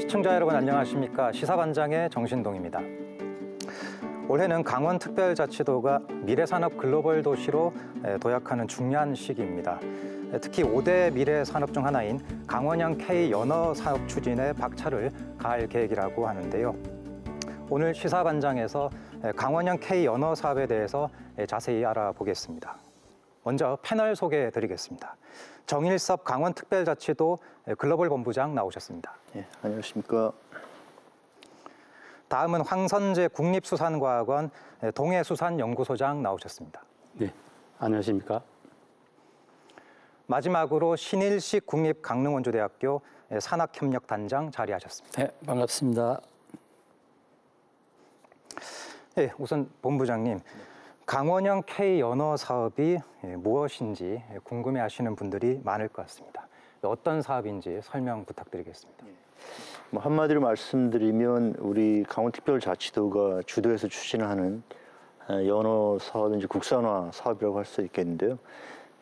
시청자 여러분 안녕하십니까? 시사반장의 정신동입니다. 올해는 강원특별자치도가 미래산업 글로벌 도시로 도약하는 중요한 시기입니다. 특히 5대 미래산업 중 하나인 강원형 K연어 사업 추진에 박차를 가할 계획이라고 하는데요. 오늘 시사반장에서 강원형 K연어 사업에 대해서 자세히 알아보겠습니다. 먼저 패널 소개해드리겠습니다. 정일섭 강원특별자치도 글로벌 본부장 나오셨습니다. 네, 안녕하십니까. 다음은 황선재 국립수산과학원 동해수산연구소장 나오셨습니다. 네, 안녕하십니까. 마지막으로 신일식 국립강릉원주대학교 산학협력단장 자리하셨습니다. 네, 반갑습니다. 네, 우선 본부장님, 강원형 K연어 사업이 무엇인지 궁금해하시는 분들이 많을 것 같습니다. 어떤 사업인지 설명 부탁드리겠습니다. 한마디로 말씀드리면 우리 강원특별자치도가 주도해서 추진하는 연어 사업은 이제 국산화 사업이라고 할 수 있겠는데요.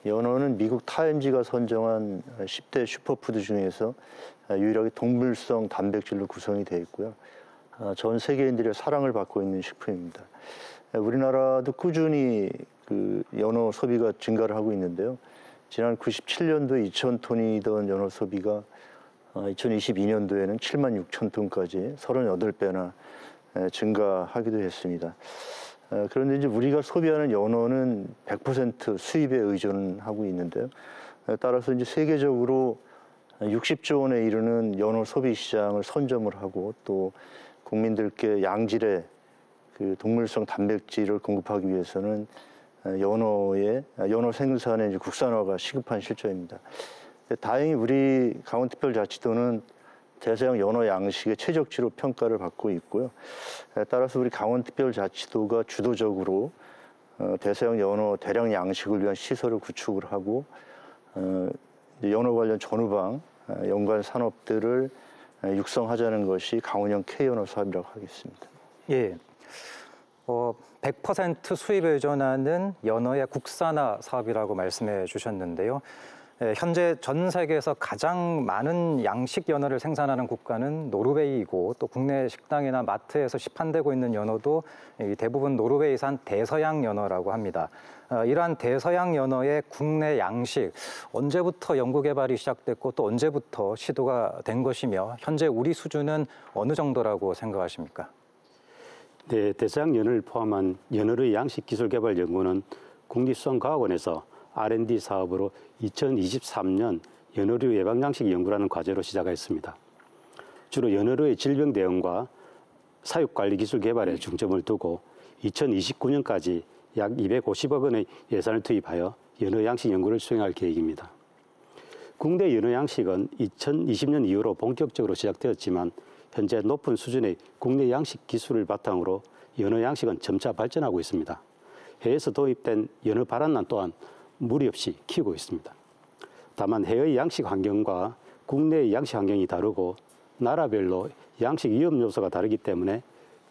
연어는 미국 타임지가 선정한 10대 슈퍼푸드 중에서 유일하게 동물성 단백질로 구성이 되어 있고요. 전 세계인들의 사랑을 받고 있는 식품입니다. 우리나라도 꾸준히 그 연어 소비가 증가를 하고 있는데요. 지난 97년도에 2,000톤이던 연어 소비가 2022년도에는 7만 6천 톤까지 38배나 증가하기도 했습니다. 그런데 이제 우리가 소비하는 연어는 100% 수입에 의존하고 있는데요. 따라서 이제 세계적으로 60조 원에 이르는 연어 소비 시장을 선점을 하고 또 국민들께 양질의 그 동물성 단백질을 공급하기 위해서는 연어 생산의 이제 국산화가 시급한 실정입니다. 다행히 우리 강원특별자치도는 대서양 연어 양식의 최적지로 평가를 받고 있고요. 따라서 우리 강원특별자치도가 주도적으로 대서양 연어 대량 양식을 위한 시설을 구축을 하고 연어 관련 전후방 연관 산업들을 육성하자는 것이 강원형 K연어 사업이라고 하겠습니다. 예, 100% 수입에 의존하는 연어의 국산화 사업이라고 말씀해 주셨는데요. 현재 전 세계에서 가장 많은 양식 연어를 생산하는 국가는 노르웨이이고 또 국내 식당이나 마트에서 시판되고 있는 연어도 대부분 노르웨이산 대서양 연어라고 합니다. 이러한 대서양 연어의 국내 양식, 언제부터 연구 개발이 시작됐고 또 언제부터 시도가 된 것이며 현재 우리 수준은 어느 정도라고 생각하십니까? 네, 대서양 연어를 포함한 연어의 양식 기술 개발 연구는 국립수산과학원에서 R&D 사업으로 2023년 연어류 예방 양식 연구라는 과제로 시작했습니다. 주로 연어류의 질병 대응과 사육 관리 기술 개발에 중점을 두고 2029년까지 약 250억 원의 예산을 투입하여 연어 양식 연구를 수행할 계획입니다. 국내 연어 양식은 2020년 이후로 본격적으로 시작되었지만 현재 높은 수준의 국내 양식 기술을 바탕으로 연어 양식은 점차 발전하고 있습니다. 해외에서 도입된 연어 바란난 또한 무리 없이 키우고 있습니다. 다만 해외의 양식 환경과 국내의 양식 환경이 다르고 나라별로 양식 위험 요소가 다르기 때문에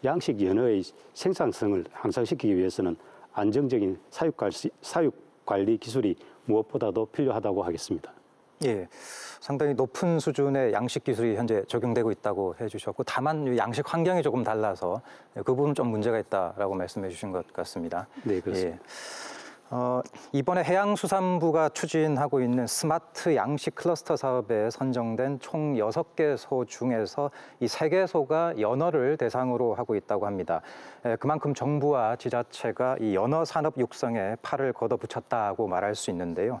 양식 연어의 생산성을 향상시키기 위해서는 안정적인 사육 관리 기술이 무엇보다도 필요하다고 하겠습니다. 예, 상당히 높은 수준의 양식 기술이 현재 적용되고 있다고 해주셨고 다만 양식 환경이 조금 달라서 그 부분 좀 문제가 있다라고 말씀해 주신 것 같습니다. 네, 그렇습니다. 예. 이번에 해양수산부가 추진하고 있는 스마트 양식 클러스터 사업에 선정된 총 6개 소 중에서 이 3개 소가 연어를 대상으로 하고 있다고 합니다. 그만큼 정부와 지자체가 이 연어 산업 육성에 팔을 걷어붙였다고 말할 수 있는데요.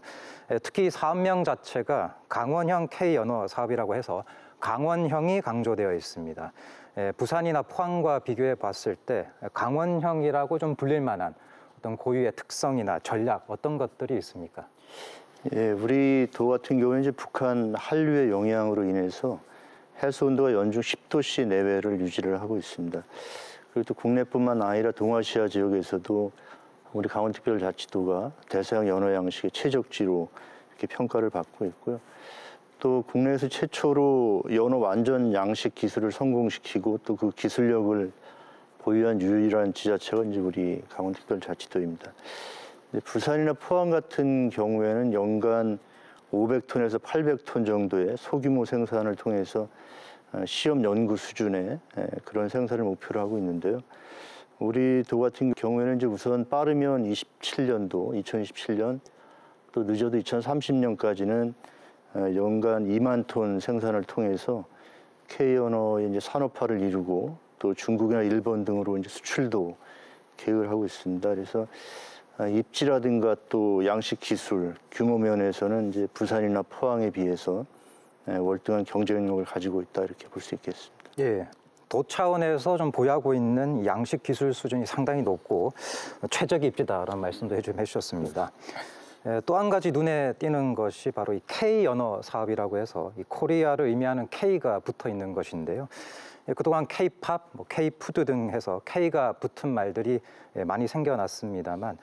특히 사업명 자체가 강원형 K연어 사업이라고 해서 강원형이 강조되어 있습니다. 부산이나 포항과 비교해 봤을 때 강원형이라고 좀 불릴 만한 어떤 고유의 특성이나 전략 어떤 것들이 있습니까? 예, 우리 도 같은 경우는 이제 북한 한류의 영향으로 인해서 해수 온도가 연중 10도씨 내외를 유지를 하고 있습니다. 그리고 또 국내뿐만 아니라 동아시아 지역에서도 우리 강원특별자치도가 대서양 연어 양식의 최적지로 이렇게 평가를 받고 있고요. 또 국내에서 최초로 연어 완전 양식 기술을 성공시키고 또 그 기술력을 보유한 유일한 지자체가 이제 우리 강원특별자치도입니다. 부산이나 포항 같은 경우에는 연간 500톤에서 800톤 정도의 소규모 생산을 통해서 시험 연구 수준의 그런 생산을 목표로 하고 있는데요. 우리 도 같은 경우에는 이제 우선 빠르면 2027년 또 늦어도 2030년까지는 연간 2만 톤 생산을 통해서 K 언어의 이제 산업화를 이루고 또 중국이나 일본 등으로 이제 수출도 계획을 하고 있습니다. 그래서 입지라든가 또 양식 기술 규모 면에서는 이제 부산이나 포항에 비해서 월등한 경쟁력을 가지고 있다 이렇게 볼 수 있겠습니다. 예. 도 차원에서 좀 보유하고 있는 양식 기술 수준이 상당히 높고 최적의 입지다라는 말씀도 좀 해주셨습니다. 또 한 가지 눈에 띄는 것이 바로 이 K 언어 사업이라고 해서 이 코리아를 의미하는 K가 붙어 있는 것인데요. 그동안 K-팝, K-푸드 등 해서 K가 붙은 말들이 많이 생겨났습니다만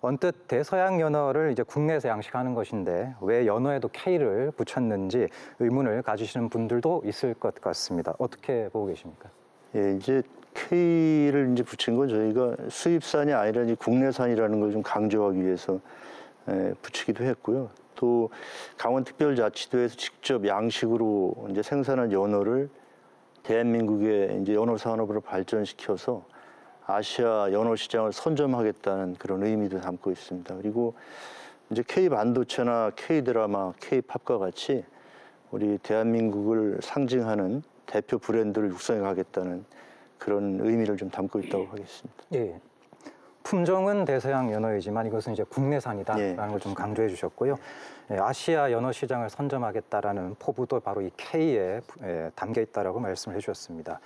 언뜻 대서양 연어를 이제 국내에서 양식하는 것인데 왜 연어에도 K를 붙였는지 의문을 가지시는 분들도 있을 것 같습니다. 어떻게 보고 계십니까? 예, 이제 K를 이제 붙인 건 저희가 수입산이 아니라 이제 국내산이라는 걸 좀 강조하기 위해서 붙이기도 했고요. 또 강원특별자치도에서 직접 양식으로 이제 생산한 연어를 대한민국의 이제 연어 산업으로 발전시켜서 아시아 연어 시장을 선점하겠다는 그런 의미도 담고 있습니다. 그리고 이제 K 반도체나 K 드라마, K 팝과 같이 우리 대한민국을 상징하는 대표 브랜드를 육성해 가겠다는 그런 의미를 좀 담고 있다고 하겠습니다. 예. 품종은 대서양 연어이지만 이것은 이제 국내산이다라는 걸 좀 강조해 주셨고요. 아시아 연어 시장을 선점하겠다라는 포부도 바로 이 K에 담겨 있다라고 말씀을 해주셨습니다.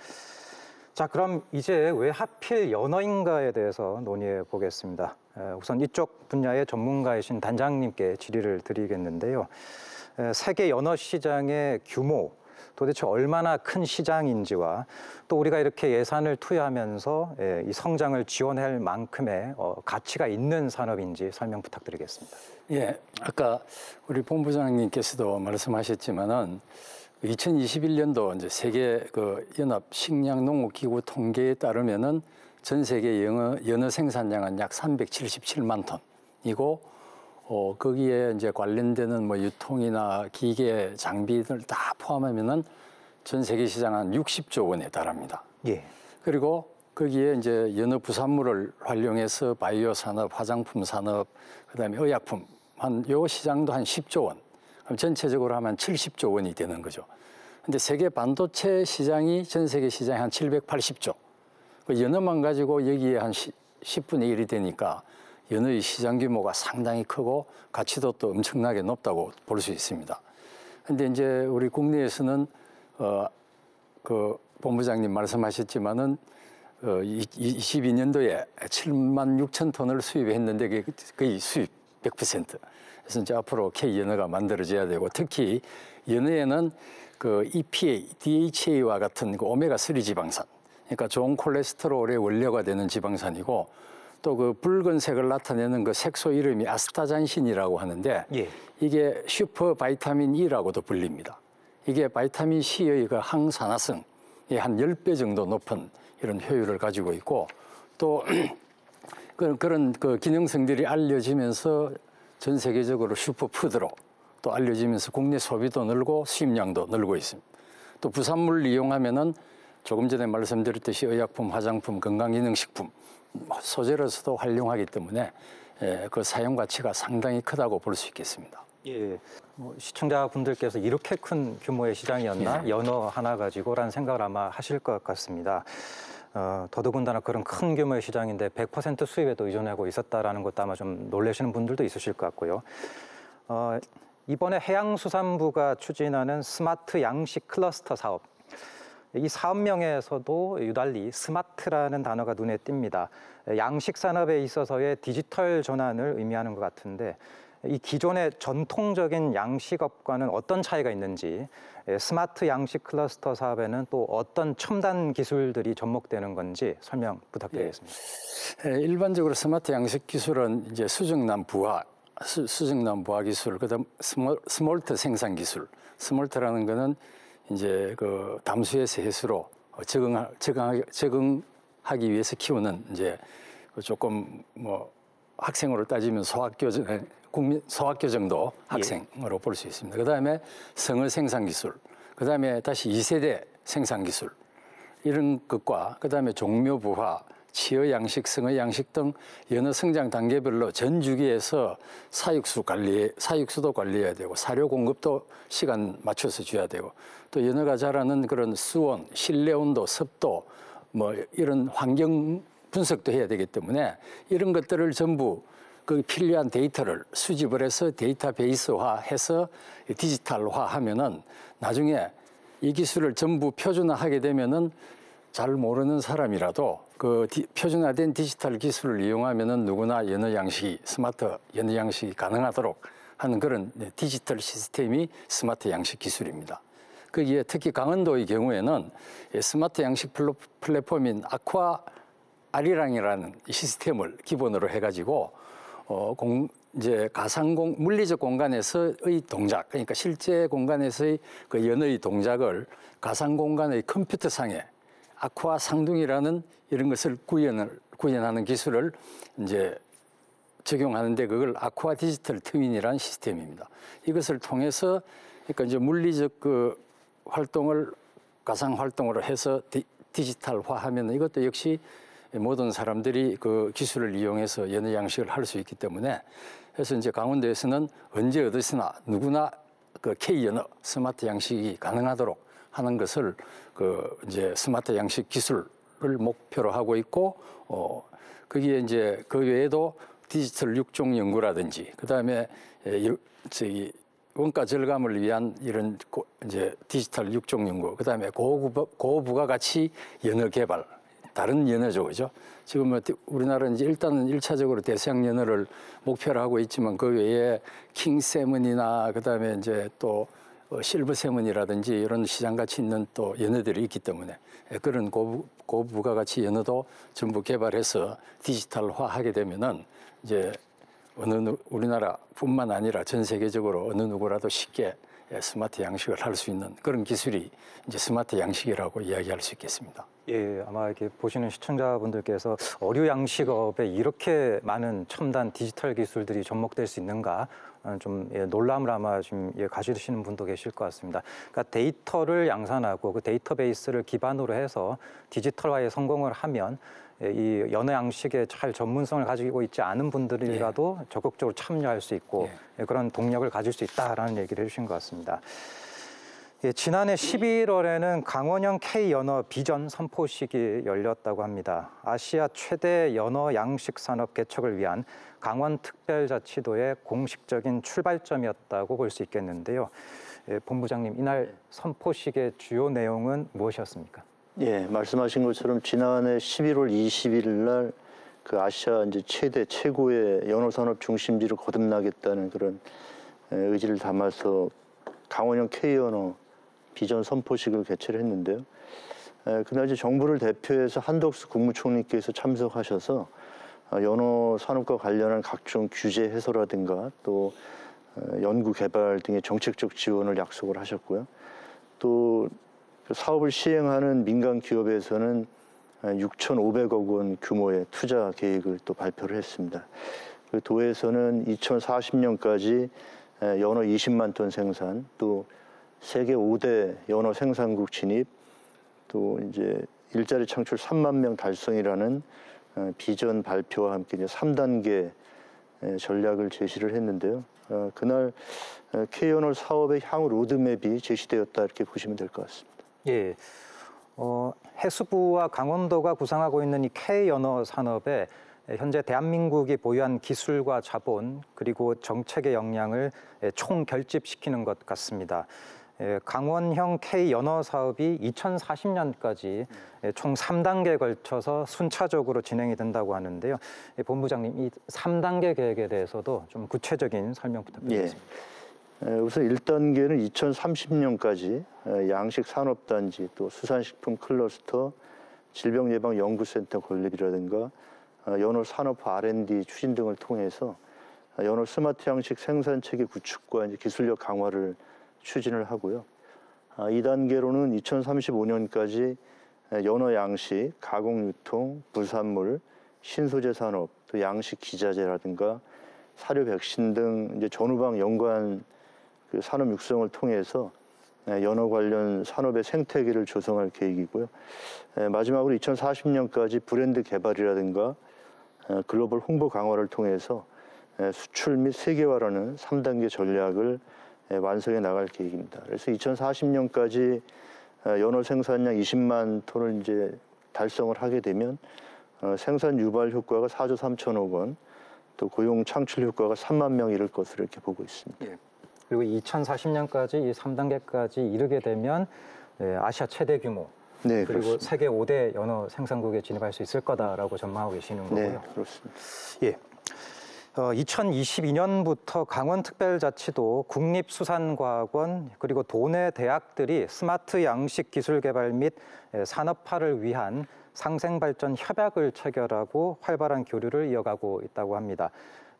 자, 그럼 이제 왜 하필 연어인가에 대해서 논의해 보겠습니다. 우선 이쪽 분야의 전문가이신 단장님께 질의를 드리겠는데요. 세계 연어 시장의 규모, 도대체 얼마나 큰 시장인지와 또 우리가 이렇게 예산을 투여하면서 이 성장을 지원할 만큼의 가치가 있는 산업인지 설명 부탁드리겠습니다. 예, 아까 우리 본부장님께서도 말씀하셨지만은 2021년도 이제 세계 그 연합 식량농업기구 통계에 따르면은 전 세계 연어 생산량은 약 377만 톤이고 거기에 이제 관련되는 뭐 유통이나 기계 장비들 다 포함하면은 전 세계 시장 한 60조 원에 달합니다. 예. 그리고 거기에 이제 연어 부산물을 활용해서 바이오 산업, 화장품 산업, 그다음에 의약품 한 요 시장도 한 10조 원. 그럼 전체적으로 하면 70조 원이 되는 거죠. 근데 세계 반도체 시장이 전 세계 시장이 한 780조. 그 연어만 가지고 여기에 한 10분의 1이 되니까 연어의 시장 규모가 상당히 크고 가치도 또 엄청나게 높다고 볼 수 있습니다. 근데 이제 우리 국내에서는 그 본부장님 말씀하셨지만은 22년도에 7만 6천 톤을 수입했는데 그게 거의 수입 100%. 그래서 이제 앞으로 K 연어가 만들어져야 되고 특히 연어에는 그 EPA, DHA와 같은 그 오메가3 지방산, 그러니까 좋은 콜레스테롤의 원료가 되는 지방산이고 또 그 붉은색을 나타내는 그 색소 이름이 아스타잔신이라고 하는데 예. 이게 슈퍼 바이타민 E라고도 불립니다. 이게 바이타민 C의 그 항산화성이 한 10배 정도 높은 이런 효율을 가지고 있고 또 그런 그 기능성들이 알려지면서 전 세계적으로 슈퍼푸드로 또 알려지면서 국내 소비도 늘고 수입량도 늘고 있습니다. 또 부산물을 이용하면은 조금 전에 말씀드렸듯이 의약품, 화장품, 건강기능식품 소재로서도 활용하기 때문에 그 사용 가치가 상당히 크다고 볼 수 있겠습니다. 예. 시청자분들께서 이렇게 큰 규모의 시장이었나? 연어 하나 가지고라는 생각을 아마 하실 것 같습니다. 더더군다나 그런 큰 규모의 시장인데 100% 수입에도 의존하고 있었다라는 것도 아마 좀 놀라시는 분들도 있으실 것 같고요. 이번에 해양수산부가 추진하는 스마트 양식 클러스터 사업. 이 사업명에서도 유달리 스마트라는 단어가 눈에 띕니다. 양식 산업에 있어서의 디지털 전환을 의미하는 것 같은데 이 기존의 전통적인 양식업과는 어떤 차이가 있는지 스마트 양식 클러스터 사업에는 또 어떤 첨단 기술들이 접목되는 건지 설명 부탁드리겠습니다. 일반적으로 스마트 양식 기술은 이제 수정란 부화 기술, 그다음 스몰트 생산 기술. 스몰트라는 거는 이제 그 담수에서 해수로 적응하기 위해서 키우는 이제 조금 뭐 학생으로 따지면 소학교 정도 학생으로 볼 수 있습니다. 그다음에 성어 생산 기술, 그다음에 다시 2세대 생산 기술 이런 것과 그다음에 종묘 부화, 치어 양식, 성의 양식 등 연어 성장 단계별로 전 주기에서 사육수도 관리해야 되고 사료 공급도 시간 맞춰서 줘야 되고 또 연어가 자라는 그런 수온, 실내 온도, 습도 뭐 이런 환경 분석도 해야 되기 때문에 이런 것들을 전부 그 필요한 데이터를 수집을 해서 데이터베이스화해서 디지털화하면은 나중에 이 기술을 전부 표준화하게 되면은 잘 모르는 사람이라도 그 표준화된 디지털 기술을 이용하면은 누구나 연어 양식이 스마트 연어 양식이 가능하도록 하는 그런 디지털 시스템이 스마트 양식 기술입니다. 거기에 특히 강원도의 경우에는 스마트 양식 플랫폼인 아쿠아 아리랑이라는 시스템을 기본으로 해가지고 이제 물리적 공간에서의 동작, 그러니까 실제 공간에서의 그 연어의 동작을 가상 공간의 컴퓨터상에 아쿠아 상둥이라는 이런 것을 구현하는 기술을 이제 적용하는데 그걸 아쿠아 디지털 트윈이라는 시스템입니다. 이것을 통해서 그러니까 이제 물리적 그 활동을 가상 활동으로 해서 디지털화하면 이것도 역시 모든 사람들이 그 기술을 이용해서 연어 양식을 할 수 있기 때문에 그래서 이제 강원도에서는 언제 어디서나 누구나 그 K 연어 스마트 양식이 가능하도록 하는 것을 그 이제 스마트 양식 기술을 목표로 하고 있고 거기에 이제 그 외에도 디지털 육종 연구라든지 그다음에 저기 원가 절감을 위한 이런 이제 디지털 육종 연구 그다음에 고부가가치 연어 개발 다른 연어죠, 그죠? 지금 뭐 우리나라는 이제 일단은 1차적으로 대서양 연어를 목표로 하고 있지만 그 외에 킹세먼이나 그다음에 이제 또 실버 세먼이라든지 이런 시장 가치 있는 또 연어들이 있기 때문에 그런 고부가가치 연어도 전부 개발해서 디지털화하게 되면은 이제 우리나라뿐만 아니라 전 세계적으로 어느 누구라도 쉽게 스마트 양식을 할 수 있는 그런 기술이 이제 스마트 양식이라고 이야기할 수 있겠습니다. 예, 아마 이렇게 보시는 시청자분들께서 어류 양식업에 이렇게 많은 첨단 디지털 기술들이 접목될 수 있는가 좀 놀람을 아마 지금 가지시는 분도 계실 것 같습니다. 그러니까 데이터를 양산하고 그 데이터베이스를 기반으로 해서 디지털화에 성공을 하면 이 연어 양식에 잘 전문성을 가지고 있지 않은 분들이라도 적극적으로 참여할 수 있고 그런 동력을 가질 수 있다라는 얘기를 해주신 것 같습니다. 지난해 11월에는 강원형 K연어 비전 선포식이 열렸다고 합니다. 아시아 최대 연어 양식 산업 개척을 위한 강원특별자치도의 공식적인 출발점이었다고 볼 수 있겠는데요. 본부장님, 이날 선포식의 주요 내용은 무엇이었습니까? 예, 말씀하신 것처럼 지난해 11월 20일 날 그 아시아 이제 최고의 연어 산업 중심지를 거듭나겠다는 그런 의지를 담아서 강원형 K연어 비전 선포식을 개최를 했는데요. 그날 이제 정부를 대표해서 한덕수 국무총리께서 참석하셔서 연어 산업과 관련한 각종 규제 해소라든가 또 연구 개발 등의 정책적 지원을 약속을 하셨고요. 또 사업을 시행하는 민간 기업에서는 6,500억 원 규모의 투자 계획을 또 발표를 했습니다. 그 도에서는 2040년까지 연어 20만 톤 생산, 또 세계 5대 연어 생산국 진입, 또 이제 일자리 창출 3만 명 달성이라는 비전 발표와 함께 이제 3단계 전략을 제시를 했는데요. 그날 K연어 사업의 향후 로드맵이 제시되었다 이렇게 보시면 될 것 같습니다. 예, 해수부와 강원도가 구상하고 있는 이 K연어 산업에 현재 대한민국이 보유한 기술과 자본 그리고 정책의 역량을 총결집시키는 것 같습니다. 강원형 K연어 사업이 2040년까지 총 3단계에 걸쳐서 순차적으로 진행이 된다고 하는데요. 본부장님, 이 3단계 계획에 대해서도 좀 구체적인 설명 부탁드리겠습니다. 우선 1단계는 2030년까지 양식산업단지, 또 수산식품 클러스터, 질병예방연구센터 건립이라든가 연어 산업화 R&D 추진 등을 통해서 연어 스마트 양식 생산체계 구축과 이제 기술력 강화를 추진을 하고요. 2단계로는 2035년까지 연어 양식, 가공유통, 부산물, 신소재 산업, 또 양식 기자재라든가 사료 백신 등 이제 전후방 연관 그 산업 육성을 통해서 연어 관련 산업의 생태계를 조성할 계획이고요. 마지막으로 2040년까지 브랜드 개발이라든가 글로벌 홍보 강화를 통해서 수출 및 세계화라는 3단계 전략을 완성해 나갈 계획입니다. 그래서 2040년까지 연어 생산량 20만 톤을 이제 달성을 하게 되면 생산 유발 효과가 4조 3천억 원, 또 고용 창출 효과가 3만 명 이를 것으로 이렇게 보고 있습니다. 예. 그리고 2040년까지 이 3단계까지 이르게 되면 아시아 최대 규모, 네, 그리고 그렇습니다. 세계 5대 연어 생산국에 진입할 수 있을 거다라고 전망하고 계시는 거고요. 네, 그렇습니다. 예. 2022년부터 강원특별자치도 국립수산과학원 그리고 도내 대학들이 스마트 양식 기술 개발 및 산업화를 위한 상생발전 협약을 체결하고 활발한 교류를 이어가고 있다고 합니다.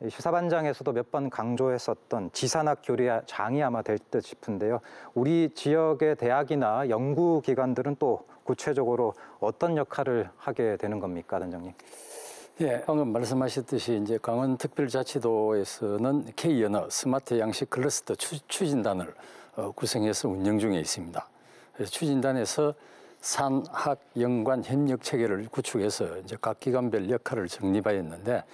시사반장에서도 몇 번 강조했었던 지산학 교류장이 아마 될 듯 싶은데요. 우리 지역의 대학이나 연구기관들은 또 구체적으로 어떤 역할을 하게 되는 겁니까, 단장님? 예, 방금 말씀하셨듯이 이제 강원특별자치도에서는 K연어 스마트 양식 클러스터 추진단을 구성해서 운영 중에 있습니다. 그래서 추진단에서 산학 연관 협력 체계를 구축해서 이제 각 기관별 역할을 정립하였는데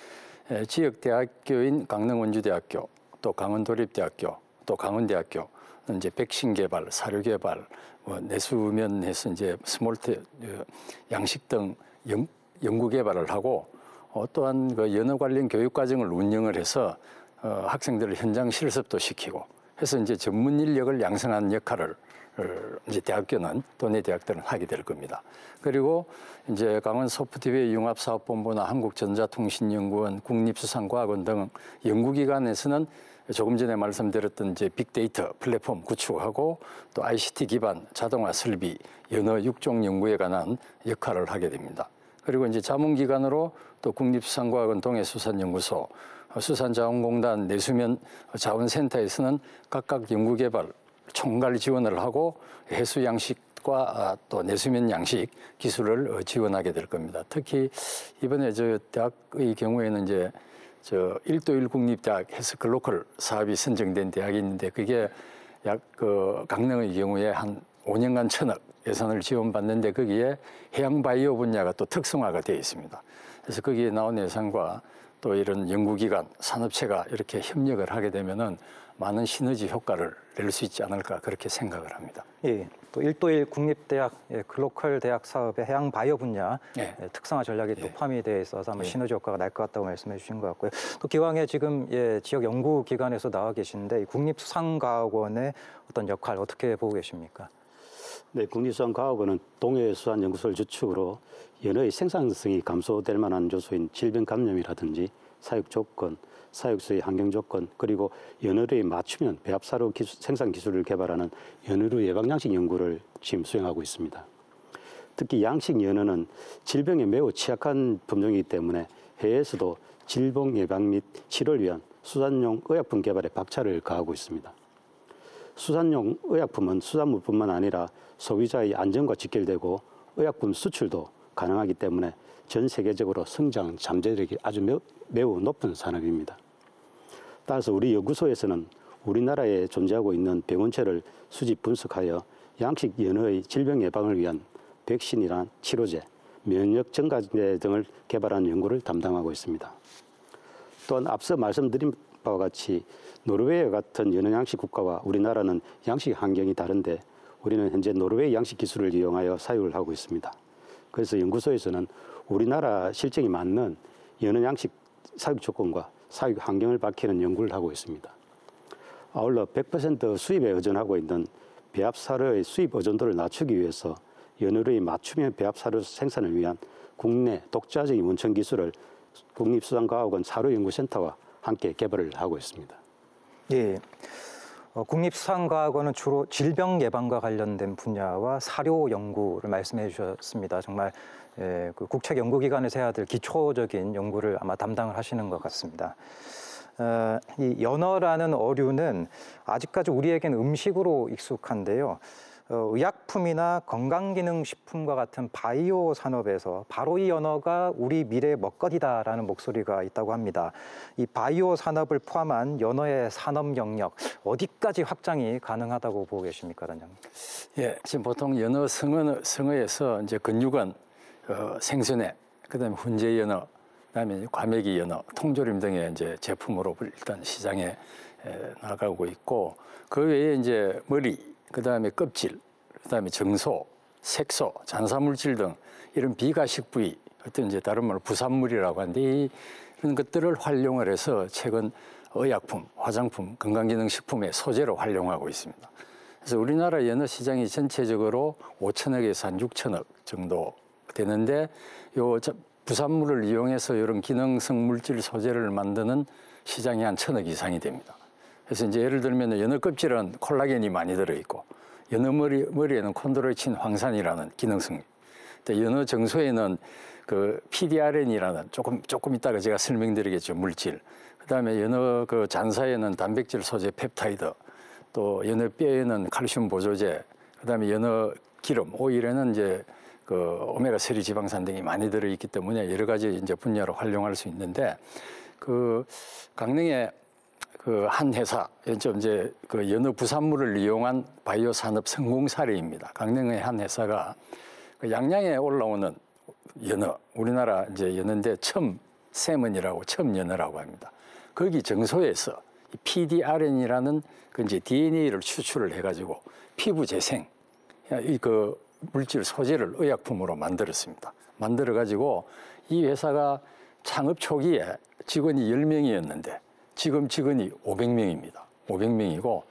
지역 대학교인 강릉원주대학교, 또 강원도립대학교, 또 강원대학교 이제 백신 개발, 사료 개발, 내수면에서 이제 스몰트 양식 등 연구 개발을 하고 또한 그 연어 관련 교육 과정을 운영을 해서 학생들을 현장 실습도 시키고 해서 이제 전문 인력을 양성하는 역할을 이제 대학교는 도내 대학들은 하게 될 겁니다. 그리고 이제 강원 소프트웨어 융합사업본부나 한국전자통신연구원, 국립수산과학원 등 연구기관에서는 조금 전에 말씀드렸던 이제 빅데이터 플랫폼 구축하고 또 ICT 기반 자동화 설비, 연어 육종 연구에 관한 역할을 하게 됩니다. 그리고 이제 자문기관으로 또 국립수산과학원 동해수산연구소, 수산자원공단 내수면 자원센터에서는 각각 연구개발 총괄 지원을 하고 해수 양식과 또 내수면 양식 기술을 지원하게 될 겁니다. 특히 이번에 저 대학의 경우에는 이제 저 1도1 국립대학 해수 글로컬 사업이 선정된 대학이 있는데 그게 약 그 강릉의 경우에 한 5년간 1,000억 예산을 지원받는데 거기에 해양 바이오 분야가 또 특성화가 되어 있습니다. 그래서 거기에 나온 예산과 또 이런 연구기관, 산업체가 이렇게 협력을 하게 되면은 많은 시너지 효과를 낼 수 있지 않을까 그렇게 생각을 합니다. 예, 또 1도1 국립대학 글로컬 대학 사업의 해양 바이오 분야 특성화 전략이 또 포함이 되어 있어서 아마 시너지 효과가 날 것 같다고 말씀해 주신 것 같고요. 또 기왕에 지금 지역 연구기관에서 나와 계신데 국립수산과학원의 어떤 역할 어떻게 보고 계십니까? 네, 국립수산과학원은 동해수산연구소를 주축으로 연어의 생산성이 감소될 만한 요소인 질병 감염이라든지 사육 조건, 사육수의 환경 조건, 그리고 연어류에 맞추면 배합사료 생산 기술을 개발하는 연어류 예방양식 연구를 지금 수행하고 있습니다. 특히 양식 연어는 질병에 매우 취약한 품종이기 때문에 해외에서도 질병 예방 및 치료를 위한 수산용 의약품 개발에 박차를 가하고 있습니다. 수산용 의약품은 수산물뿐만 아니라 소비자의 안전과 직결되고 의약품 수출도 가능하기 때문에 전 세계적으로 성장 잠재력이 아주 매우 높은 산업입니다. 따라서 우리 연구소에서는 우리나라에 존재하고 있는 병원체를 수집 분석하여 양식 연어의 질병 예방을 위한 백신이나 치료제, 면역 증가제 등을 개발하는 연구를 담당하고 있습니다. 또한 앞서 말씀드린 바와 같이 노르웨이와 같은 연어 양식 국가와 우리나라는 양식 환경이 다른데 우리는 현재 노르웨이 양식 기술을 이용하여 사육을 하고 있습니다. 그래서 연구소에서는 우리나라 실정이 맞는 연어 양식 사육 조건과 사육 환경을 밝히는 연구를 하고 있습니다. 아울러 100% 수입에 의존하고 있는 배합사료의 수입 의존도를 낮추기 위해서 연어류의 맞춤형 배합사료 생산을 위한 국내 독자적인 원천 기술을 국립수산과학원 사료연구센터와 함께 개발을 하고 있습니다. 예. 국립수산과학원은 주로 질병 예방과 관련된 분야와 사료 연구를 말씀해 주셨습니다. 정말 그 국책연구기관에서 해야 될 기초적인 연구를 아마 담당을 하시는 것 같습니다. 이 연어라는 어류는 아직까지 우리에게는 음식으로 익숙한데요. 의약품이나 건강기능식품과 같은 바이오 산업에서 바로 이 연어가 우리 미래의 먹거리다라는 목소리가 있다고 합니다. 이 바이오 산업을 포함한 연어의 산업 영역 어디까지 확장이 가능하다고 보고 계십니까, 단장님? 예, 지금 보통 연어 성어에서 이제 근육은 생선회, 그다음에 훈제 연어, 그다음에 과메기 연어, 통조림 등의 이제 제품으로 일단 시장에 나가고 있고, 그 외에 이제 머리, 그다음에 껍질, 그다음에 정소, 색소, 잔사물질 등 이런 비가식 부위, 어떤 이제 다른 말로 부산물이라고 하는데 이런 것들을 활용을 해서 최근 의약품, 화장품, 건강기능식품의 소재로 활용하고 있습니다. 그래서 우리나라 연어 시장이 전체적으로 5천억에서 한 6천억 정도 되는데 요 부산물을 이용해서 이런 기능성 물질 소재를 만드는 시장이 한 1,000억 이상이 됩니다. 그래서 이제 예를 들면 연어 껍질은 콜라겐이 많이 들어있고 연어 머리에는 콘드로이친 황산이라는 기능성, 연어 정소에는 그 PDRN이라는 조금 이따가 제가 설명드리겠죠, 물질. 그다음에 연어 그 잔사에는 단백질 소재 펩타이드, 또 연어 뼈에는 칼슘 보조제, 그다음에 연어 기름, 오일에는 이제 그 오메가3 지방산 등이 많이 들어있기 때문에 여러 가지 이제 분야로 활용할 수 있는데, 그 강릉에 그 한 회사, 이제 그 연어 부산물을 이용한 바이오 산업 성공 사례입니다. 강릉의 한 회사가 그 양양에 올라오는 연어, 우리나라 이제 연어인데 첨세먼이라고 첨연어라고 합니다. 거기 정소에서 PDRN이라는 그 이제 DNA를 추출을 해가지고 피부 재생, 그 물질 소재를 의약품으로 만들었습니다. 만들어가지고 이 회사가 창업 초기에 직원이 10명이었는데 지금 직원이 500명입니다. 500명이고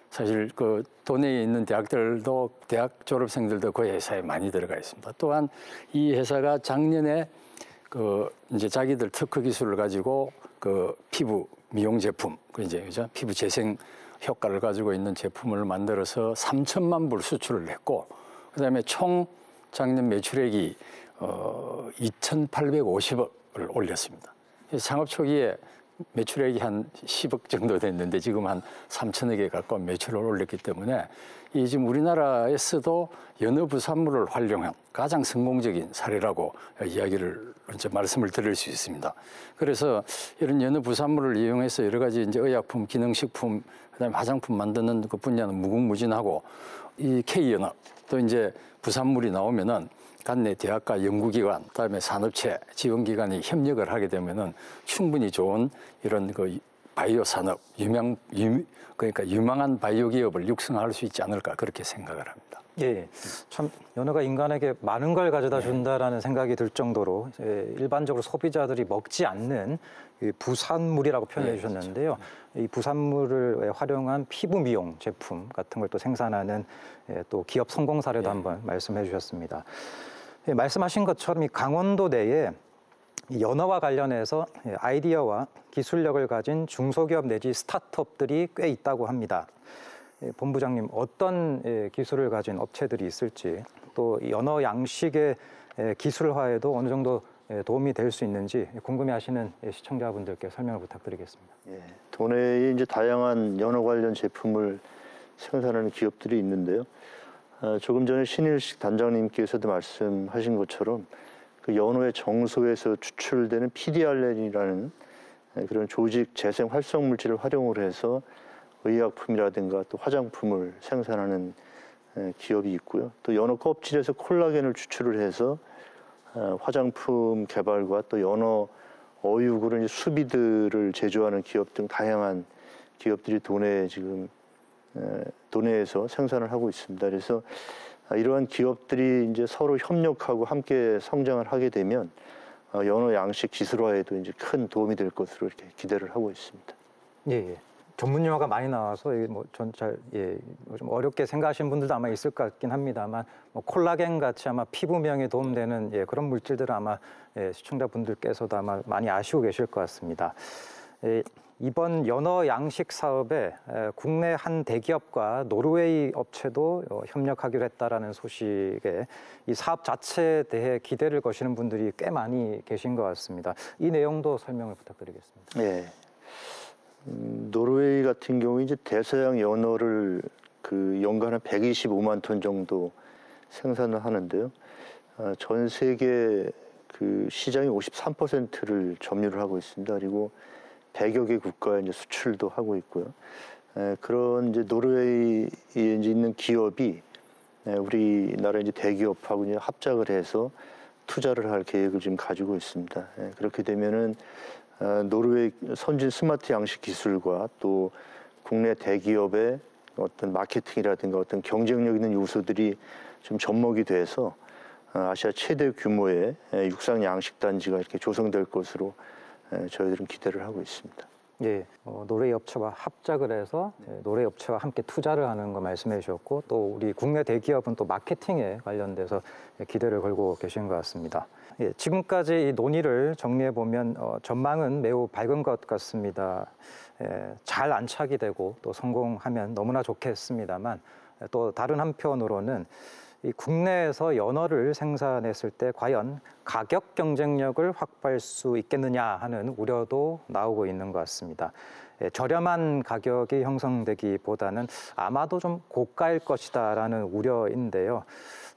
사실 그 도내에 있는 대학들도 대학 졸업생들도 그 회사에 많이 들어가 있습니다. 또한 이 회사가 작년에 그 이제 자기들 특허 기술을 가지고 그 피부 미용 제품, 그 이제 그죠? 피부 재생 효과를 가지고 있는 제품을 만들어서 3천만 불 수출을 했고, 그다음에 총 작년 매출액이 2,850억을 올렸습니다. 창업 초기에 매출액이 한 10억 정도 됐는데 지금 한 3천억에 가까운 매출을 올렸기 때문에 이 지금 우리나라에서도 연어 부산물을 활용한 가장 성공적인 사례라고 이야기를 이제 말씀을 드릴 수 있습니다. 그래서 이런 연어 부산물을 이용해서 여러 가지 이제 의약품, 기능식품, 그다음에 화장품 만드는 그 분야는 무궁무진하고, 이 K연어 또 이제 부산물이 나오면은 관내 대학과 연구기관, 그다음에 산업체, 지원기관이 협력을 하게 되면은 충분히 좋은 이런 그 바이오 산업, 그러니까 유망한 바이오 기업을 육성할 수 있지 않을까 그렇게 생각을 합니다. 예, 참 연어가 인간에게 많은 걸 가져다 준다라는 생각이 들 정도로 일반적으로 소비자들이 먹지 않는 이 부산물이라고 표현해 주셨는데요. 이 부산물을 활용한 피부 미용 제품 같은 걸 또 생산하는 또 기업 성공 사례도 한번 말씀해 주셨습니다. 말씀하신 것처럼 이 강원도 내에 연어와 관련해서 아이디어와 기술력을 가진 중소기업 내지 스타트업들이 꽤 있다고 합니다. 본부장님, 어떤 기술을 가진 업체들이 있을지, 또 연어 양식의 기술화에도 어느 정도 도움이 될 수 있는지 궁금해하시는 시청자분들께 설명을 부탁드리겠습니다. 예, 도내에 이제 다양한 연어 관련 제품을 생산하는 기업들이 있는데요. 조금 전에 신일식 단장님께서도 말씀하신 것처럼 그 연어의 정소에서 추출되는 PDRN이라는 그런 조직 재생 활성 물질을 활용을 해서 의약품이라든가 또 화장품을 생산하는 기업이 있고요. 또 연어 껍질에서 콜라겐을 추출을 해서 화장품 개발과 또 연어 어육으로 이제 수비들을 제조하는 기업 등 다양한 기업들이 도내에 지금 도내에서 생산을 하고 있습니다. 그래서 이러한 기업들이 이제 서로 협력하고 함께 성장을 하게 되면 연어 양식 기술화에도 이제 큰 도움이 될 것으로 이렇게 기대를 하고 있습니다. 예. 전문 용어가 많이 나와서 전 잘 좀 어렵게 생각하시는 분들도 아마 있을 것 같긴 합니다만, 콜라겐 같이 아마 피부 미용에 도움되는 그런 물질들을 아마 시청자분들께서도 아마 많이 아시고 계실 것 같습니다. 이번 연어 양식 사업에 국내 한 대기업과 노르웨이 업체도 협력하기로 했다라는 소식에 이 사업 자체에 대해 기대를 거시는 분들이 꽤 많이 계신 것 같습니다. 이 내용도 설명을 부탁드리겠습니다. 네. 노르웨이 같은 경우 이제 대서양 연어를 그 연간 한 125만 톤 정도 생산을 하는데요. 전 세계 그 시장의 53%를 점유를 하고 있습니다. 그리고 100여 개 국가에 이제 수출도 하고 있고요. 그런 이제 노르웨이에 이제 있는 기업이 우리나라 이제 대기업하고 이제 합작을 해서 투자를 할 계획을 지금 가지고 있습니다. 그렇게 되면은 노르웨이 선진 스마트 양식 기술과 또 국내 대기업의 어떤 마케팅이라든가 어떤 경쟁력 있는 요소들이 좀 접목이 돼서 아시아 최대 규모의 육상 양식 단지가 이렇게 조성될 것으로 저희들은 기대를 하고 있습니다. 예, 노르웨이 업체와 합작을 해서 노르웨이 업체와 함께 투자를 하는 거 말씀해 주셨고 또 우리 국내 대기업은 또 마케팅에 관련돼서 기대를 걸고 계신 것 같습니다. 예, 지금까지 이 논의를 정리해 보면 전망은 매우 밝은 것 같습니다. 잘 안착이 되고 또 성공하면 너무나 좋겠습니다만 또 다른 한편으로는 이 국내에서 연어를 생산했을 때 과연 가격 경쟁력을 확보할 수 있겠느냐 하는 우려도 나오고 있는 것 같습니다. 저렴한 가격이 형성되기보다는 아마도 좀 고가일 것이다라는 우려인데요.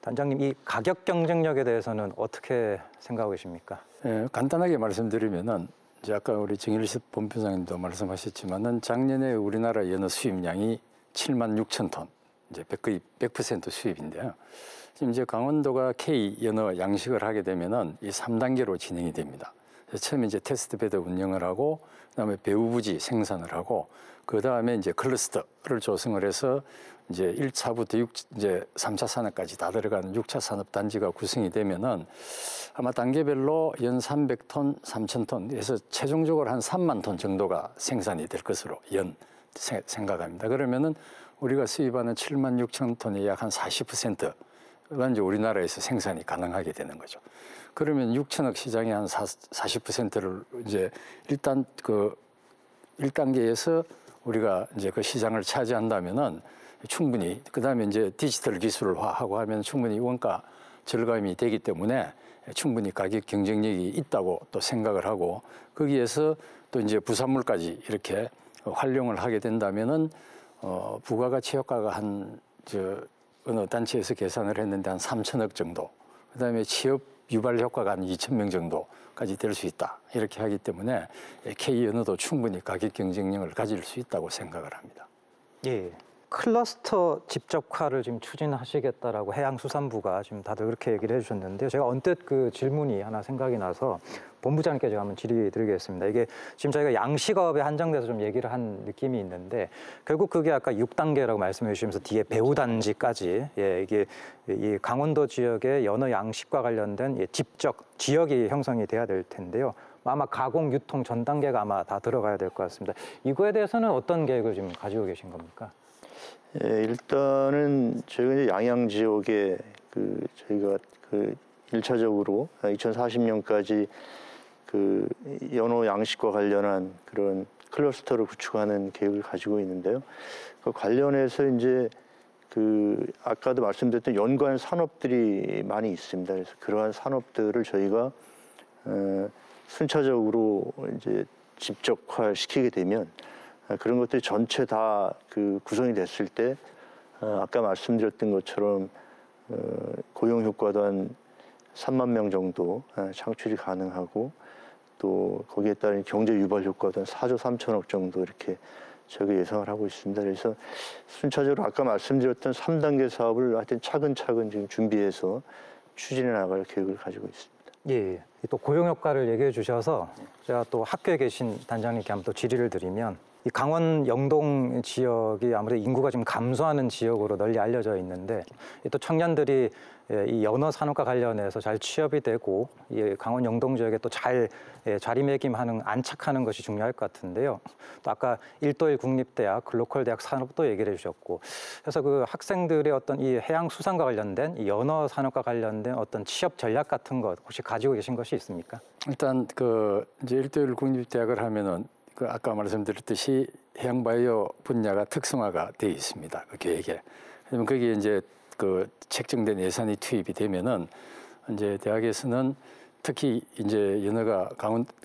단장님, 이 가격 경쟁력에 대해서는 어떻게 생각하고 계십니까? 간단하게 말씀드리면은 이제 아까 우리 정일식 본부장님도 말씀하셨지만은 작년에 우리나라 연어 수입량이 7만 6천 톤, 이제 거의 100% 수입인데요. 지금 이제 강원도가 K 연어 양식을 하게 되면은 이 3단계로 진행이 됩니다. 처음에 이제 테스트 베드 운영을 하고, 그다음에 배후부지 생산을 하고, 그 다음에 이제 클러스터를 조성을 해서 이제 1차부터 이제 3차 산업까지 다 들어가는 6차 산업 단지가 구성이 되면은 아마 단계별로 연 300톤, 3,000톤에서 최종적으로 한 3만 톤 정도가 생산이 될 것으로 생각합니다. 그러면은 우리가 수입하는 7만 6천 톤의 약 한 40%가 이제 우리나라에서 생산이 가능하게 되는 거죠. 그러면 6천억 시장의 한 40%를 이제 일단 그 1단계에서 우리가 이제 그 시장을 차지한다면은 충분히, 그 다음에 이제 디지털 기술화하고 하면 충분히 원가 절감이 되기 때문에 충분히 가격 경쟁력이 있다고 또 생각을 하고, 거기에서 또 이제 부산물까지 이렇게 활용을 하게 된다면은 부가가치 효과가 어느 단체에서 계산을 했는데 한 3천억 정도, 그 다음에 취업 유발 효과가 한 2천 명 정도까지 될 수 있다. 이렇게 하기 때문에 K연어도 충분히 가격 경쟁력을 가질 수 있다고 생각을 합니다. 예. 클러스터 집적화를 지금 추진하시겠다라고 해양수산부가 지금 다들 그렇게 얘기를 해주셨는데요. 제가 언뜻 그 질문이 하나 생각이 나서 본부장님께 제가 한번 질의드리겠습니다. 이게 지금 저희가 양식업에 한정돼서 좀 얘기를 한 느낌이 있는데 결국 그게 아까 6단계라고 말씀해 주시면서 뒤에 배후단지까지 이게 이 강원도 지역의 연어 양식과 관련된 집적 지역이 형성이 돼야 될 텐데요. 아마 가공, 유통 전 단계가 아마 다 들어가야 될 것 같습니다. 이거에 대해서는 어떤 계획을 지금 가지고 계신 겁니까? 일단은 저희가 이제 양양 지역에 저희가 1차적으로 2040년까지 그 연어 양식과 관련한 그런 클러스터를 구축하는 계획을 가지고 있는데요. 그 관련해서 이제 아까도 말씀드렸던 연관 산업들이 많이 있습니다. 그래서 그러한 산업들을 저희가 순차적으로 이제 집적화시키게 되면 그런 것들이 전체 다 구성이 됐을 때 아까 말씀드렸던 것처럼 고용 효과도 한 3만 명 정도 창출이 가능하고 또 거기에 따른 경제 유발 효과도 한 4조 3천억 정도 이렇게 저희가 예상을 하고 있습니다. 그래서 순차적으로 아까 말씀드렸던 3단계 사업을 하여튼 차근차근 지금 준비해서 추진해 나갈 계획을 가지고 있습니다. 예. 또 고용 효과를 얘기해 주셔서 제가 또 학교에 계신 단장님께 한번 또 질의를 드리면 이 강원 영동 지역이 아무래도 인구가 좀 감소하는 지역으로 널리 알려져 있는데 또 청년들이 이 연어 산업과 관련해서 잘 취업이 되고 이 강원 영동 지역에 또 잘 자리매김하는 안착하는 것이 중요할 것 같은데요. 또 아까 일도일 국립대학 글로컬 대학 산업도 얘기를 해주셨고 그래서 그 학생들의 어떤 이 해양수산과 관련된 이 연어 산업과 관련된 어떤 취업 전략 같은 것 혹시 가지고 계신 것이 있습니까? 일단 이제 일도일 국립대학을 하면은 아까 말씀드렸듯이 해양바이오 분야가 특성화가 되어 있습니다. 그 계획에. 그러면 거기에 이제 책정된 예산이 투입이 되면은 이제 대학에서는 특히 이제 연어가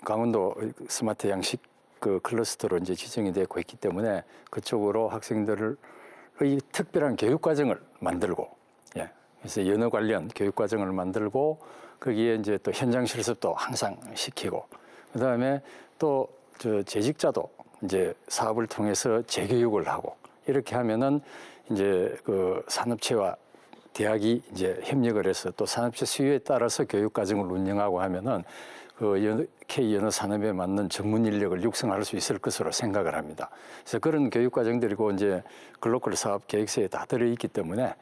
강원도 스마트 양식 클러스터로 이제 지정이 되고 있기 때문에 그쪽으로 학생들을 특별한 교육 과정을 만들고, 예. 그래서 연어 관련 교육 과정을 만들고 거기에 이제 또 현장 실습도 항상 시키고, 그다음에 또 저 재직자도 이제 사업을 통해서 재교육을 하고, 이렇게 하면은 이제 그 산업체와 대학이 이제 협력을 해서 또 산업체 수요에 따라서 교육 과정을 운영하고 하면은 그 K 연어 산업에 맞는 전문 인력을 육성할 수 있을 것으로 생각을 합니다. 그래서 그런 교육 과정들이고 이제 글로컬 사업 계획서에 다 들어 있기 때문에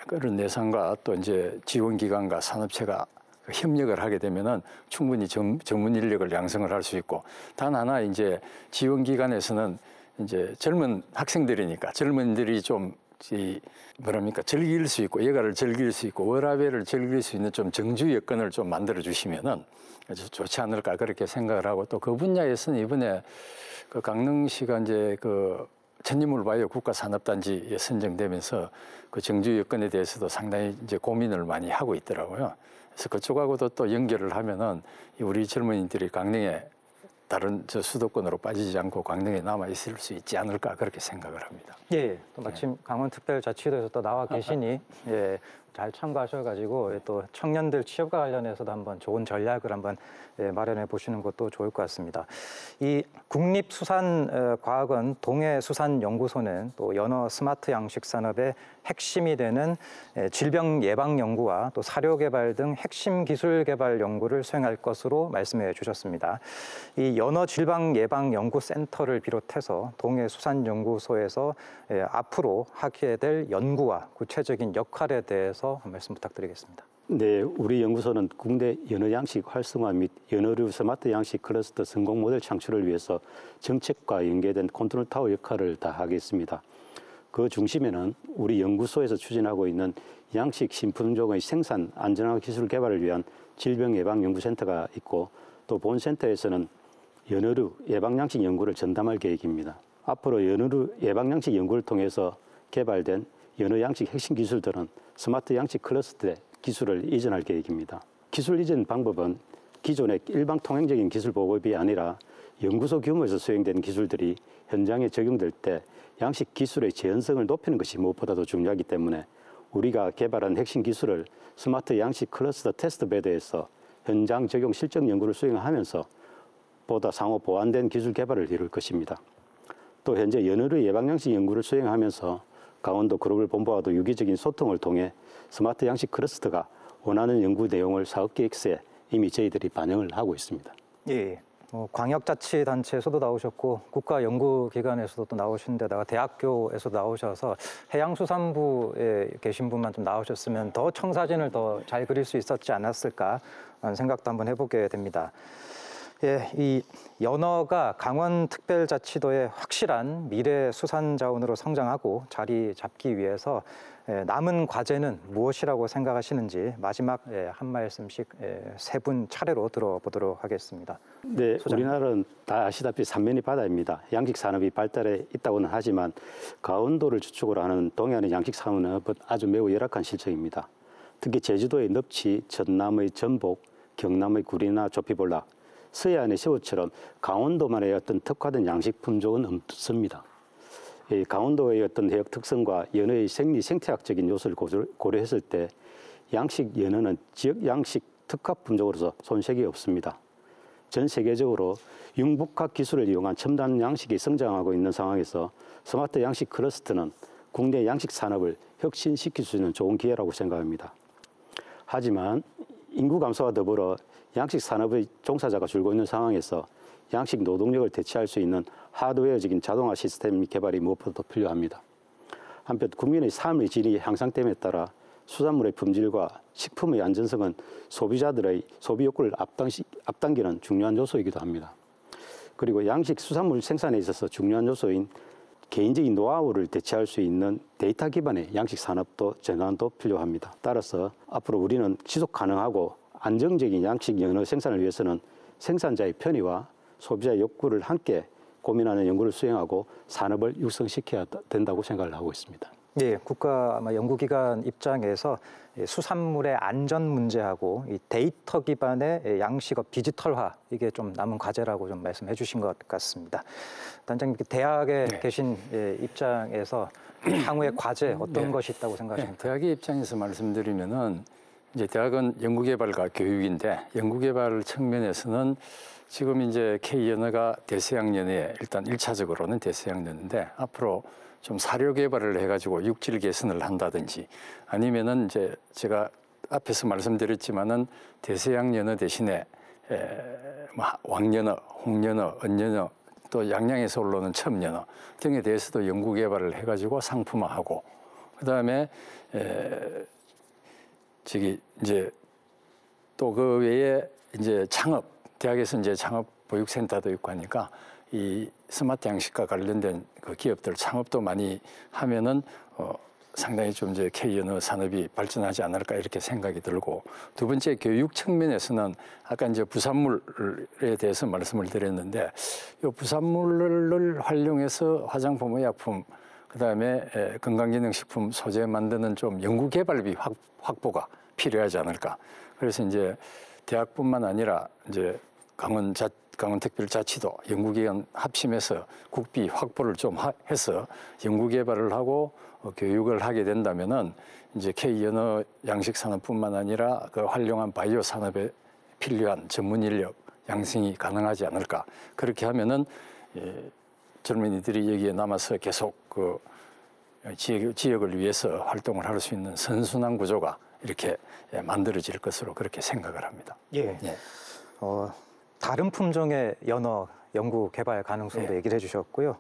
그런 예산과 또 이제 지원 기관과 산업체가 협력을 하게 되면은 충분히 전문 인력을 양성을 할 수 있고, 단 하나 이제 지원 기관에서는 이제 젊은 학생들이니까 젊은이들이 좀 즐길 수 있고, 여가를 즐길 수 있고, 워라밸을 즐길 수 있는 좀 정주 여건을 좀 만들어 주시면은 아주 좋지 않을까 그렇게 생각을 하고, 또 그 분야에서는 이번에 그 강릉시가 이제 그 천리물 바이오 국가산업단지에 선정되면서 그 정주 여건에 대해서도 상당히 이제 고민을 많이 하고 있더라고요. 그래서 그쪽하고도 또 연결을 하면은 우리 젊은이들이 강릉에 다른 저 수도권으로 빠지지 않고 강릉에 남아 있을 수 있지 않을까 그렇게 생각을 합니다. 예, 또 마침 강원특별자치도에서 또 나와 계시니 예, 잘 참고하셔가지고 또 청년들 취업과 관련해서도 한번 좋은 전략을 한번 마련해 보시는 것도 좋을 것 같습니다. 이 국립수산과학원 동해수산연구소는 또 연어 스마트 양식 산업의 핵심이 되는 질병 예방 연구와 또 사료 개발 등 핵심 기술 개발 연구를 수행할 것으로 말씀해 주셨습니다. 이 연어 질병 예방 연구 센터를 비롯해서 동해수산연구소에서 앞으로 하게 될 연구와 구체적인 역할에 대해서 한 말씀 부탁드리겠습니다. 네, 우리 연구소는 국내 연어 양식 활성화 및 연어류 스마트 양식 클러스터 성공 모델 창출을 위해서 정책과 연계된 컨트롤 타워 역할을 다하겠습니다. 그 중심에는 우리 연구소에서 추진하고 있는 양식 신품종의 생산 안전화 기술 개발을 위한 질병 예방 연구센터가 있고, 또 본 센터에서는 연어류 예방 양식 연구를 전담할 계획입니다. 앞으로 연어류 예방 양식 연구를 통해서 개발된 연어 양식 핵심 기술들은 스마트 양식 클러스터에 기술을 이전할 계획입니다. 기술 이전 방법은 기존의 일반 통행적인 기술 보급이 아니라 연구소 규모에서 수행된 기술들이 현장에 적용될 때 양식 기술의 재현성을 높이는 것이 무엇보다도 중요하기 때문에 우리가 개발한 핵심 기술을 스마트 양식 클러스터 테스트 베드에서 현장 적용 실증 연구를 수행하면서 보다 상호 보완된 기술 개발을 이룰 것입니다. 또 현재 연어류 예방 양식 연구를 수행하면서 강원도 글로벌 본부와도 유기적인 소통을 통해 스마트 양식 클러스터가 원하는 연구 내용을 사업 계획서에 이미 저희들이 반영을 하고 있습니다. 예. 광역자치단체에서도 나오셨고 국가연구기관에서도 또 나오신 데다가 대학교에서도 나오셔서 해양수산부에 계신 분만 좀 나오셨으면 더 청사진을 더 잘 그릴 수 있었지 않았을까 하는 생각도 한번 해보게 됩니다. 예, 이 연어가 강원특별자치도의 확실한 미래 수산자원으로 성장하고 자리 잡기 위해서 남은 과제는 무엇이라고 생각하시는지 마지막 한 말씀씩 세 분 차례로 들어보도록 하겠습니다. 네, 소장님. 우리나라는 다 아시다시피 삼면이 바다입니다. 양식 산업이 발달해 있다고는 하지만 강원도를 주축으로 하는 동해안의 양식 산업은 아주 매우 열악한 실정입니다. 특히 제주도의 넙치, 전남의 전복, 경남의 구리나 조피볼락, 서해안의 새우처럼 강원도만의 어떤 특화된 양식 품종은 없습니다. 이 강원도의 어떤 해역 특성과 연어의 생태학적인 요소를 고려했을 때 양식 연어는 지역 양식 특화 품종으로서 손색이 없습니다. 전 세계적으로 융복합 기술을 이용한 첨단 양식이 성장하고 있는 상황에서 스마트 양식 클러스터는 국내 양식 산업을 혁신시킬 수 있는 좋은 기회라고 생각합니다. 하지만 인구 감소와 더불어 양식 산업의 종사자가 줄고 있는 상황에서 양식 노동력을 대체할 수 있는 하드웨어적인 자동화 시스템 개발이 무엇보다도 필요합니다. 한편 국민의 삶의 질이 향상됨에 따라 수산물의 품질과 식품의 안전성은 소비자들의 소비 욕구를 앞당기는 중요한 요소이기도 합니다. 그리고 양식 수산물 생산에 있어서 중요한 요소인 개인적인 노하우를 대체할 수 있는 데이터 기반의 양식 산업도 전환도 필요합니다. 따라서 앞으로 우리는 지속 가능하고 안정적인 양식 연어 생산을 위해서는 생산자의 편의와 소비자의 욕구를 함께 고민하는 연구를 수행하고 산업을 육성시켜야 된다고 생각을 하고 있습니다. 예, 국가 아마 연구기관 입장에서 수산물의 안전 문제하고 이 데이터 기반의 양식업 디지털화 이게 좀 남은 과제라고 좀 말씀해 주신 것 같습니다. 단장님 대학에 계신 입장에서 향후의 과제 어떤 것이 있다고 생각하십니까? 대학의 입장에서 말씀드리면은 이제 대학은 연구개발과 교육인데 연구개발 측면에서는 지금 이제 K연어가 대서양연어에 일단 1차적으로는 대서양연어인데 앞으로 좀 사료 개발을 해가지고 육질 개선을 한다든지 아니면은 이제 제가 앞에서 말씀드렸지만은 대서양연어 대신에 뭐 왕연어, 홍연어, 언연어 또 양양에서 올라오는 첨연어 등에 대해서도 연구 개발을 해가지고 상품화하고 그다음에 저기 이제 또 그 외에 이제 창업 대학에서 이제 창업 보육센터도 있고 하니까 이 스마트 양식과 관련된 그 기업들 창업도 많이 하면은 상당히 좀 이제 K연어 산업이 발전하지 않을까 이렇게 생각이 들고 두 번째 교육 측면에서는 아까 이제 부산물에 대해서 말씀을 드렸는데 이 부산물을 활용해서 화장품, 의약품 그다음에 건강기능식품 소재 만드는 좀 연구개발비 확보가 필요하지 않을까. 그래서 이제 대학뿐만 아니라 이제 강원특별자치도 연구기관 합심해서 국비 확보를 좀 해서 연구개발을 하고 교육을 하게 된다면은 이제 K연어 양식 산업뿐만 아니라 그 활용한 바이오 산업에 필요한 전문 인력 양성이 가능하지 않을까. 그렇게 하면은 젊은이들이 여기에 남아서 계속 그 지역을 위해서 활동을 할 수 있는 선순환 구조가 이렇게 만들어질 것으로 그렇게 생각을 합니다. 예. 다른 품종의 연어 연구 개발 가능성도 얘기를 해주셨고요.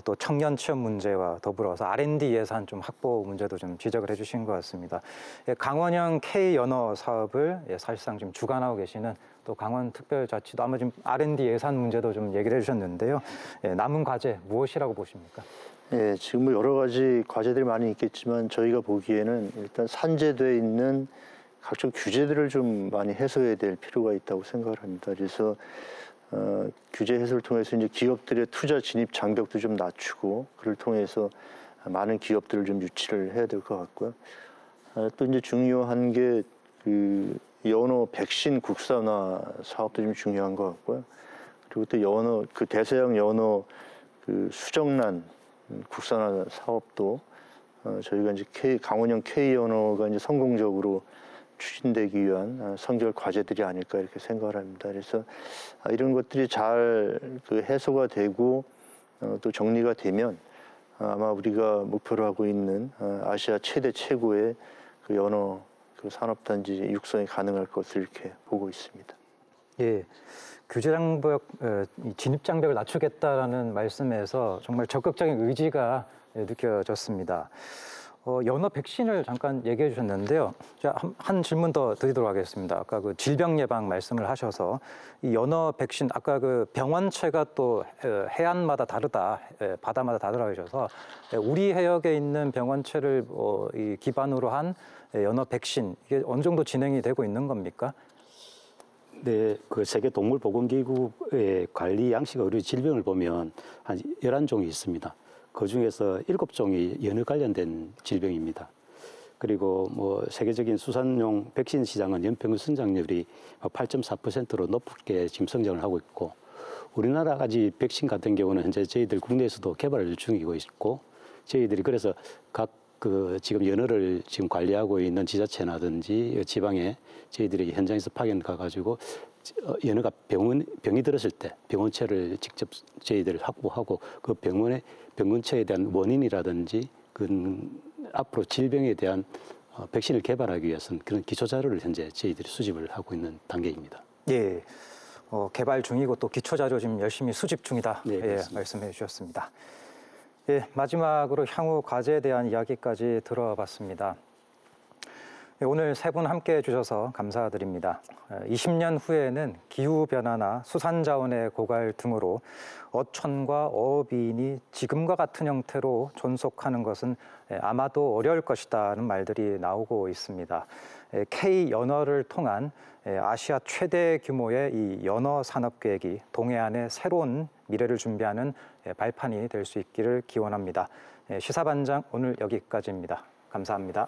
또 청년 취업 문제와 더불어서 R&D 예산 좀 확보 문제도 좀 지적을 해주신 것 같습니다. 강원형 K 연어 사업을 사실상 좀 주관하고 계시는 또 강원특별자치도 아마 좀 R&D 예산 문제도 좀 얘기를 해주셨는데요. 남은 과제 무엇이라고 보십니까? 예, 지금 뭐 여러 가지 과제들이 많이 있겠지만 저희가 보기에는 일단 산재돼 있는 각종 규제들을 좀 많이 해소해야 될 필요가 있다고 생각을 합니다. 그래서 규제 해소를 통해서 이제 기업들의 투자 진입 장벽도 좀 낮추고 그를 통해서 많은 기업들을 좀 유치를 해야 될 것 같고요. 또 이제 중요한 게 그 연어 백신 국산화 사업도 좀 중요한 것 같고요. 그리고 또 연어 그 대서양 연어 그 수정란 국산화 사업도 저희가 이제 강원형 K 연어가 이제 성공적으로 추진되기 위한 선결 과제들이 아닐까 이렇게 생각을 합니다. 그래서 이런 것들이 잘 그 해소가 되고 또 정리가 되면 아마 우리가 목표로 하고 있는 아시아 최고의 그 연어 그 산업단지 육성이 가능할 것을 이렇게 보고 있습니다. 예. 규제 장벽, 진입 장벽을 낮추겠다라는 말씀에서 정말 적극적인 의지가 느껴졌습니다. 연어 백신을 잠깐 얘기해 주셨는데요. 제가 한 질문 더 드리도록 하겠습니다. 아까 그 질병 예방 말씀을 하셔서 이 연어 백신 아까 그 병원체가 또 해안마다 다르다, 바다마다 다르다고 하셔서 우리 해역에 있는 병원체를 이 기반으로 한 연어 백신 이게 어느 정도 진행이 되고 있는 겁니까? 네, 그 세계동물보건기구의 관리 양식 의료 질병을 보면 한 11종이 있습니다. 그 중에서 7종이 연어 관련된 질병입니다. 그리고 뭐 세계적인 수산용 백신 시장은 연평균 성장률이 8.4%로 높게 지금 성장을 하고 있고 우리나라까지 백신 같은 경우는 현재 저희들 국내에서도 개발 중이고 있고 저희들이 그래서 각 그 지금 연어를 지금 관리하고 있는 지자체라든지 지방에 저희들이 현장에서 파견 가가지고 연어가 병이 들었을 때 병원체를 직접 저희들이 확보하고 그 병원체에 대한 원인이라든지 그 앞으로 질병에 대한 백신을 개발하기 위해서는 그런 기초 자료를 현재 저희들이 수집을 하고 있는 단계입니다. 예. 개발 중이고 또 기초 자료 지금 열심히 수집 중이다. 네, 예, 말씀해 주셨습니다. 예, 마지막으로 향후 과제에 대한 이야기까지 들어봤습니다. 오늘 세 분 함께해 주셔서 감사드립니다. 20년 후에는 기후변화나 수산자원의 고갈 등으로 어촌과 어업인이 지금과 같은 형태로 존속하는 것은 아마도 어려울 것이라는 말들이 나오고 있습니다. K연어를 통한 아시아 최대 규모의 이 연어 산업 계획이 동해안의 새로운 미래를 준비하는 발판이 될 수 있기를 기원합니다. 시사반장 오늘 여기까지입니다. 감사합니다.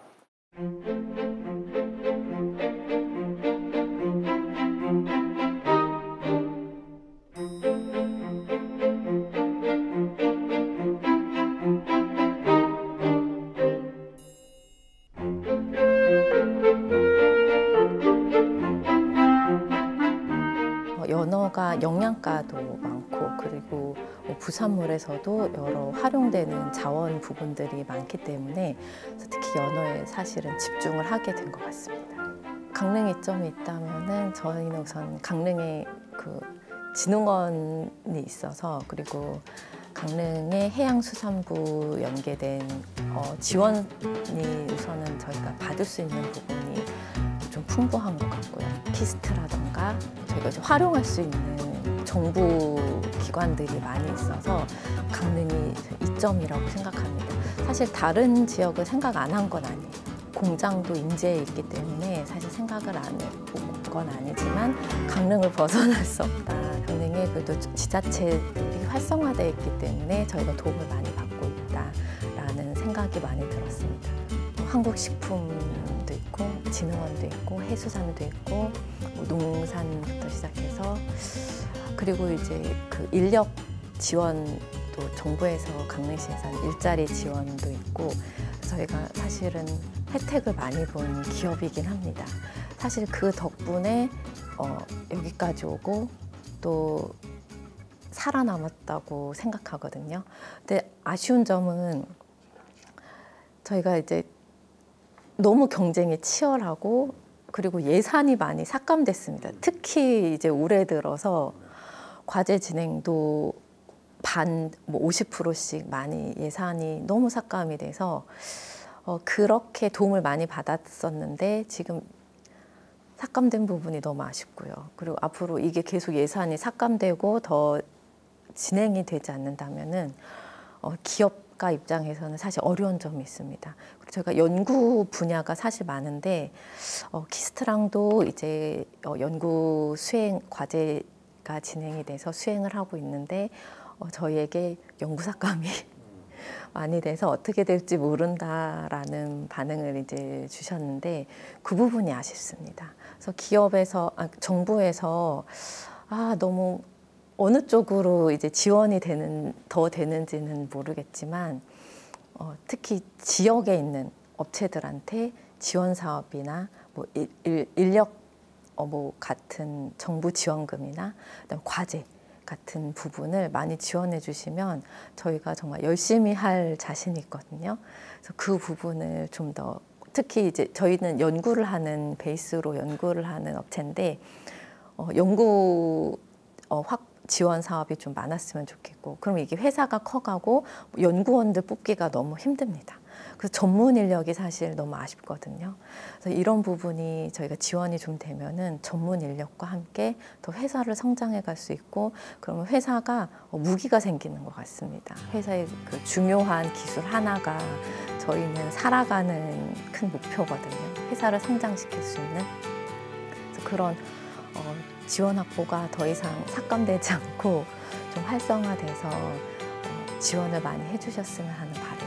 연어가 영양가도 많고 그리고 부산물에서도 여러 활용되는 자원 부분들이 많기 때문에 특히 연어에 사실은 집중을 하게 된 것 같습니다. 강릉 이점이 있다면은 저희는 우선 강릉에 그 진흥원이 있어서 그리고 강릉의 해양수산부 연계된 지원이 우선은 저희가 받을 수 있는 부분이 좀 풍부한 것 같고요. 키스트라던가 저희가 이제 활용할 수 있는 정부 기관들이 많이 있어서 강릉이 이점이라고 생각합니다. 사실 다른 지역을 생각 안 한 건 아니에요. 공장도 인제에 있기 때문에 사실 생각을 안 해본 건 아니지만 강릉을 벗어날 수 없다. 강릉에 그래도 지자체들이 활성화되어 있기 때문에 저희가 도움을 많이 받고 있다라는 생각이 많이 들었습니다. 한국식품도 있고 진흥원도 있고 해수산도 있고 농산부터 시작해서 그리고 이제 그 인력 지원도 정부에서 강릉시에서 하는 일자리 지원도 있고 저희가 사실은 혜택을 많이 본 기업이긴 합니다. 사실 그 덕분에 여기까지 오고 또 살아남았다고 생각하거든요. 근데 아쉬운 점은 저희가 이제 너무 경쟁이 치열하고 그리고 예산이 많이 삭감됐습니다. 특히 이제 올해 들어서 과제 진행도 반 50%씩 많이 예산이 너무 삭감이 돼서 그렇게 도움을 많이 받았었는데 지금 삭감된 부분이 너무 아쉽고요. 그리고 앞으로 이게 계속 예산이 삭감되고 더 진행이 되지 않는다면은 기업가 입장에서는 사실 어려운 점이 있습니다. 그리고 저희가 연구 분야가 사실 많은데 키스트랑도 이제 연구 수행 과제가 진행이 돼서 수행을 하고 있는데 저희에게 연구 삭감이 많이 돼서 어떻게 될지 모른다라는 반응을 이제 주셨는데 그 부분이 아쉽습니다. 그래서 정부에서 너무 어느 쪽으로 이제 지원이 더 되는지는 모르겠지만 특히 지역에 있는 업체들한테 지원 사업이나 뭐 인력 같은 정부 지원금이나 그다음에 과제 같은 부분을 많이 지원해 주시면 저희가 정말 열심히 할 자신이 있거든요. 그래서 그 부분을 좀 더 특히 이제 저희는 연구를 하는 베이스로 연구를 하는 업체인데 연구 지원 사업이 좀 많았으면 좋겠고 그럼 이게 회사가 커가고 연구원들 뽑기가 너무 힘듭니다. 그래서 전문 인력이 사실 너무 아쉽거든요. 그래서 이런 부분이 저희가 지원이 좀 되면은 전문 인력과 함께 더 회사를 성장해 갈 수 있고 그러면 회사가 무기가 생기는 것 같습니다. 회사의 그 중요한 기술 하나가 저희는 살아가는 큰 목표거든요. 회사를 성장시킬 수 있는 그래서 그런 지원 확보가 더 이상 삭감되지 않고 좀 활성화돼서 지원을 많이 해주셨으면 하는 바람.